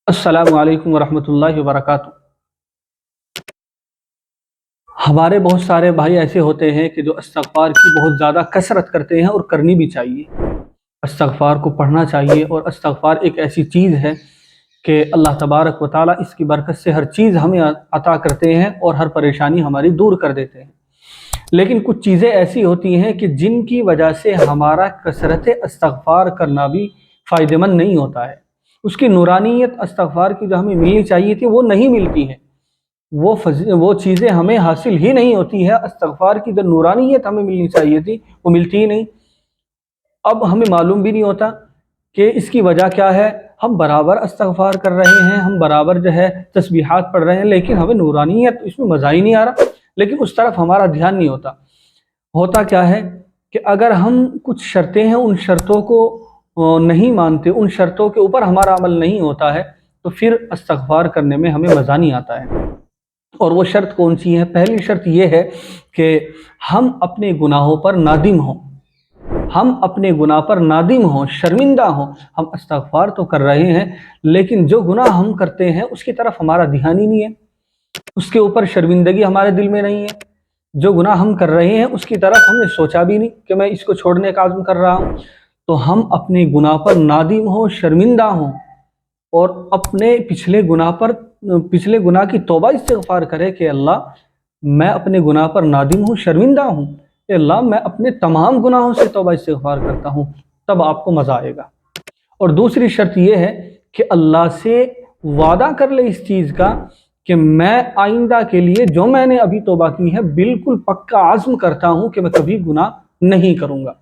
अस्सलामु अलैकुम वरहमतुल्लाहि वबरकातुहू। हमारे बहुत सारे भाई ऐसे होते हैं कि जो इस्तिग़फ़ार की बहुत ज़्यादा कसरत करते हैं और करनी भी चाहिए। इस्तिग़फ़ार को पढ़ना चाहिए और इस्तिग़फ़ार एक ऐसी चीज़ है कि अल्लाह तबारक व तआला इसकी बरकत से हर चीज़ हमें अता करते हैं और हर परेशानी हमारी दूर कर देते हैं। लेकिन कुछ चीज़ें ऐसी होती हैं कि जिनकी वजह से हमारा कसरत इस्तिग़फ़ार करना भी फ़ायदेमंद नहीं होता है। उसकी नूरानियत इस्तिग़फ़ार की जो हमें मिलनी चाहिए थी वो नहीं मिलती है। वो चीज़ें हमें हासिल ही नहीं होती है। इस्तिग़फ़ार की जो नूरानियत हमें मिलनी चाहिए थी वो मिलती ही नहीं। अब हमें मालूम भी नहीं होता कि इसकी वजह क्या है। हम बराबर इस्तिग़फ़ार कर रहे हैं, हम बराबर जो है तस्बीहात पढ़ रहे हैं, लेकिन हमें नूरानियत इसमें मज़ा ही नहीं आ रहा। लेकिन उस तरफ हमारा ध्यान नहीं होता। होता क्या है कि अगर हम कुछ शर्तें हैं उन शर्तों को नहीं मानते, उन शर्तों के ऊपर हमारा अमल नहीं होता है, तो फिर इस्तिग़फ़ार करने में हमें मज़ा नहीं आता है। और वो शर्त कौन सी है? पहली शर्त ये है कि हम अपने गुनाहों पर नादिम हों। हम अपने गुनाह पर नादिम हों, शर्मिंदा हों। हम इस्तिग़फ़ार तो कर रहे हैं, लेकिन जो गुनाह हम करते हैं उसकी तरफ हमारा ध्यान ही नहीं है, उसके ऊपर शर्मिंदगी हमारे दिल में नहीं है। जो गुनाह हम कर रहे हैं उसकी तरफ हमने सोचा भी नहीं कि मैं इसको छोड़ने का आज़म कर रहा हूँ। तो हम अपने गुनाह पर नादिम हों, शर्मिंदा हों और अपने पिछले गुनाह की तौबा इस्तिग़फ़ार करें कि अल्लाह मैं अपने गुनाह पर नादिम हूँ, शर्मिंदा हूँ। अल्लाह मैं अपने तमाम गुनाहों से तौबा इस्तिग़फ़ार करता हूँ, तब आपको मज़ा आएगा। और दूसरी शर्त यह है कि अल्लाह से वादा कर ले इस चीज़ का कि मैं आइंदा के लिए जो मैंने अभी तौबा की है बिल्कुल पक्का आज़्म करता हूँ कि मैं कभी गुनाह नहीं करूँगा।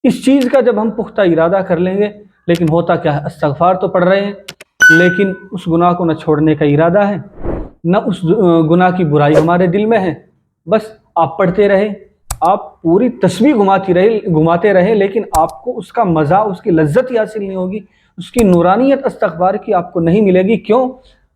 इस चीज़ का जब हम पुख्ता इरादा कर लेंगे, लेकिन होता क्या है, इस्तिग़फ़ार तो पढ़ रहे हैं लेकिन उस गुनाह को न छोड़ने का इरादा है, न उस गुनाह की बुराई हमारे दिल में है। बस आप पढ़ते रहे, आप पूरी तस्बीह घुमाते रहे, लेकिन आपको उसका मज़ा, उसकी लज्जत ही हासिल नहीं होगी, उसकी नूरानियत इस्तिग़फ़ार की आपको नहीं मिलेगी। क्यों?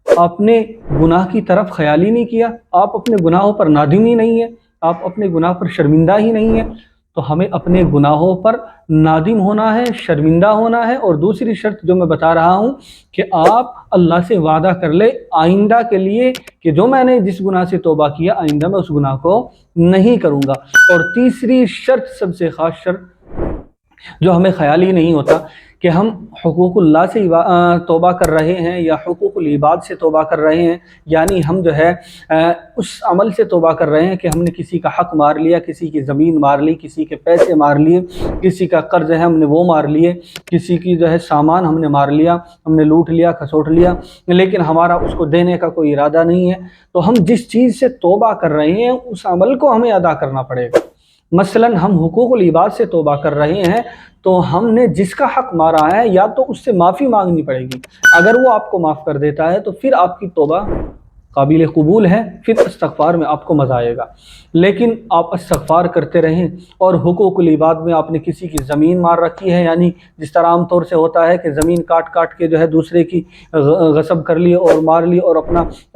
आपने गुनाह की तरफ ख़याल ही नहीं किया, आप अपने गुनाहों पर नादिम ही नहीं है, आप अपने गुनाह पर शर्मिंदा ही नहीं है। तो हमें अपने गुनाहों पर नादिम होना है, शर्मिंदा होना है। और दूसरी शर्त जो मैं बता रहा हूँ कि आप अल्लाह से वादा कर ले आइंदा के लिए कि जो मैंने जिस गुनाह से तौबा किया आइंदा मैं उस गुनाह को नहीं करूँगा। और तीसरी शर्त, सबसे ख़ास शर्त जो हमें ख़याल ही नहीं होता कि हम हुकूकुल्लाह से तौबा कर रहे हैं या हुकूकुल इबाद से तौबा कर रहे हैं। यानी हम जो है उस अमल से तौबा कर रहे हैं कि हमने किसी का हक़ मार लिया, किसी की ज़मीन मार ली, किसी के पैसे मार लिए, किसी का कर्ज़ है हमने वो मार लिए, किसी की जो है सामान हमने मार लिया, हमने लूट लिया, खसोट लिया, लेकिन हमारा उसको देने का कोई इरादा नहीं है। तो हम जिस चीज़ से तौबा कर रहे हैं उस अमल को हमें अदा करना पड़ेगा। मसलन हम हुकूकुल इबाद से तौबा कर रहे हैं तो हमने जिसका हक़ मारा है या तो उससे माफ़ी मांगनी पड़ेगी। अगर वो आपको माफ़ कर देता है तो फिर आपकी तौबा काबिल कबूल है, फिर इस्तिग़फ़ार में आपको मज़ा आएगा। लेकिन आप इस्तिग़फ़ार करते रहें और हुकूकुल इबाद में आपने किसी की ज़मीन मार रखी है, यानी जिस तरह आम तौर से होता है कि ज़मीन काट काट के जो है दूसरे की गसब कर ली और मार ली, और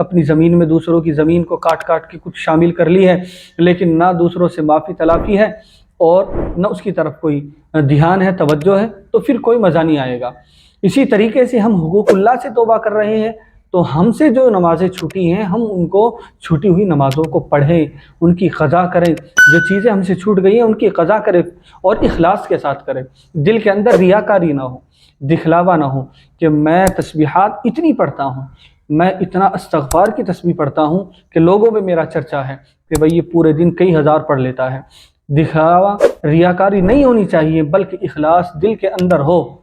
अपनी ज़मीन में दूसरों की ज़मीन को काट काट के कुछ शामिल कर ली है, लेकिन ना दूसरों से माफ़ी तलाफ़ी है और न उसकी तरफ कोई ध्यान है, तवज्जो है, तो फिर कोई मज़ा नहीं आएगा। इसी तरीके से हम हुकूकुल्लाह से तौबा कर रहे हैं तो हमसे जो नमाज़ें छूटी हैं हम उनको छूटी हुई नमाज़ों को पढ़ें, उनकी क़ज़ा करें। जो चीज़ें हमसे छूट गई हैं उनकी क़ज़ा करें और इखलास के साथ करें। दिल के अंदर रियाकारी ना हो, दिखलावा ना हो कि मैं तस्बीहात इतनी पढ़ता हूँ, मैं इतना इस्तिग़फ़ार की तस्बीह पढ़ता हूँ कि लोगों में मेरा चर्चा है कि भाई ये पूरे दिन कई हज़ार पढ़ लेता है। दिखावा, रियाकारी नहीं होनी चाहिए, बल्कि इखलास दिल के अंदर हो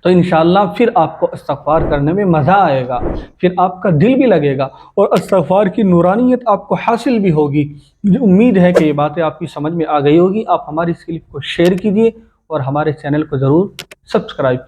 तो इंशाअल्लाह फिर आपको इस्तिग़फ़ार करने में मज़ा आएगा, फिर आपका दिल भी लगेगा और इस्तिग़फ़ार की नूरानियत आपको हासिल भी होगी। मुझे उम्मीद है कि ये बातें आपकी समझ में आ गई होगी। आप हमारी इस क्लिप को शेयर कीजिए और हमारे चैनल को ज़रूर सब्सक्राइब